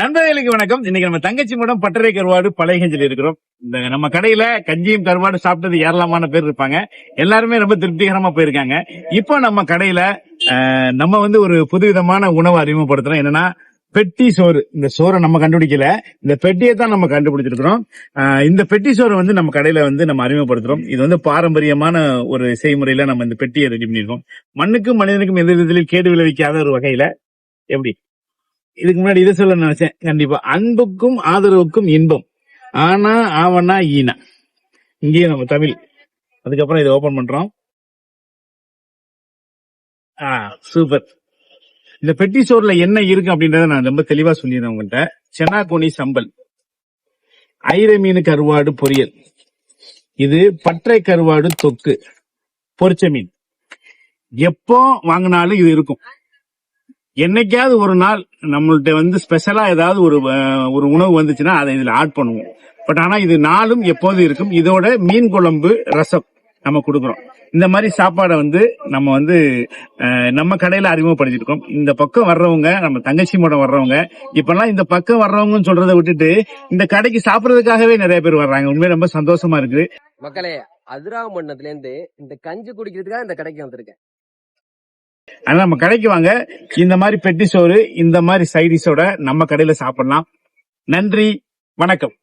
நண்பர்களுக்கு வணக்கம். இன்னைக்கு நம்ம தங்கச்சி மடம் பட்டறை கருவாடு பழையகஞ்சில் இருக்கிறோம். இந்த நம்ம கடையில கஞ்சியும் கருவாடு சாப்பிட்டது ஏராளமான பேர் இருப்பாங்க. எல்லாருமே ரொம்ப திருப்திகரமா போயிருக்காங்க. இப்போ நம்ம கடையில நம்ம வந்து ஒரு புதுவிதமான உணவு அறிமுகப்படுத்துறோம். என்னன்னா பெட்டி சோறு. இந்த சோறை நம்ம கண்டுபிடிக்கல, இந்த பெட்டியை தான் நம்ம கண்டுபிடிச்சிருக்கிறோம். இந்த பெட்டி சோறு வந்து நம்ம கடையில வந்து நம்ம அறிமுகப்படுத்துறோம். இது வந்து பாரம்பரியமான ஒரு செய்முறையில நம்ம இந்த பெட்டியை ரெடி பண்ணிருக்கோம். மண்ணுக்கும் மனிதனுக்கும் எந்த விதத்திலும் கேடு விளைவிக்காத ஒரு வகையில. எப்படி இதுக்கு முன்னாடி இதை சொல்ல நினைச்சேன். கண்டிப்பா அன்புக்கும் ஆதரவுக்கும் இன்பம், ஆனா ஆவனா ஈனா. இங்கேயும் நம்ம தமிழ். அதுக்கப்புறம் இதை ஓபன் பண்றோம். சூப்பர். இந்த பெட்டி சோறுல என்ன இருக்கு அப்படின்றத நான் ரொம்ப தெளிவா சொல்லிடுறேன் உங்கள்கிட்ட. சென்னாகோனி சம்பல், ஐர மீன் கருவாடு பொரியல், இது பற்றை கருவாடு தொக்கு, பொரிச்ச மீன். எப்போ வாங்கினாலும் இது இருக்கும். என்னைக்காவது ஒரு நாள் நம்மள்ட்ட வந்து ஸ்பெஷலா ஏதாவது ஒரு உணவு வந்துச்சுன்னா அதை இதுல ஆட் பண்ணுவோம். பட் ஆனா இது நாளும் எப்போதும் இருக்கும். இதோட மீன் குழம்பு, ரசம் நம்ம கொடுக்குறோம். இந்த மாதிரி சாப்பாடை வந்து நம்ம வந்து நம்ம கடையில அறிமுகப்படுத்திருக்கோம். இந்த பக்கம் வர்றவங்க, நம்ம தங்கச்சி மடம் வர்றவங்க, இப்பெல்லாம் இந்த பக்கம் வர்றவங்கன்னு சொல்றதை விட்டுட்டு இந்த கடைக்கு சாப்பிடறதுக்காகவே நிறைய பேர் வர்றாங்க. உண்மையில ரொம்ப சந்தோஷமா இருக்கு. மக்களே, அதிராமண்ணத்துல இருந்து இந்த கஞ்சி குடிக்கிறதுக்காக இந்த கடைக்கு வந்திருக்கேன். ஆனா நம்ம கடைக்கு வாங்க, இந்த மாதிரி பெட்டி சோறு, இந்த மாதிரி சைடிஷோட நம்ம கடையில சாப்பிடலாம். நன்றி, வணக்கம்.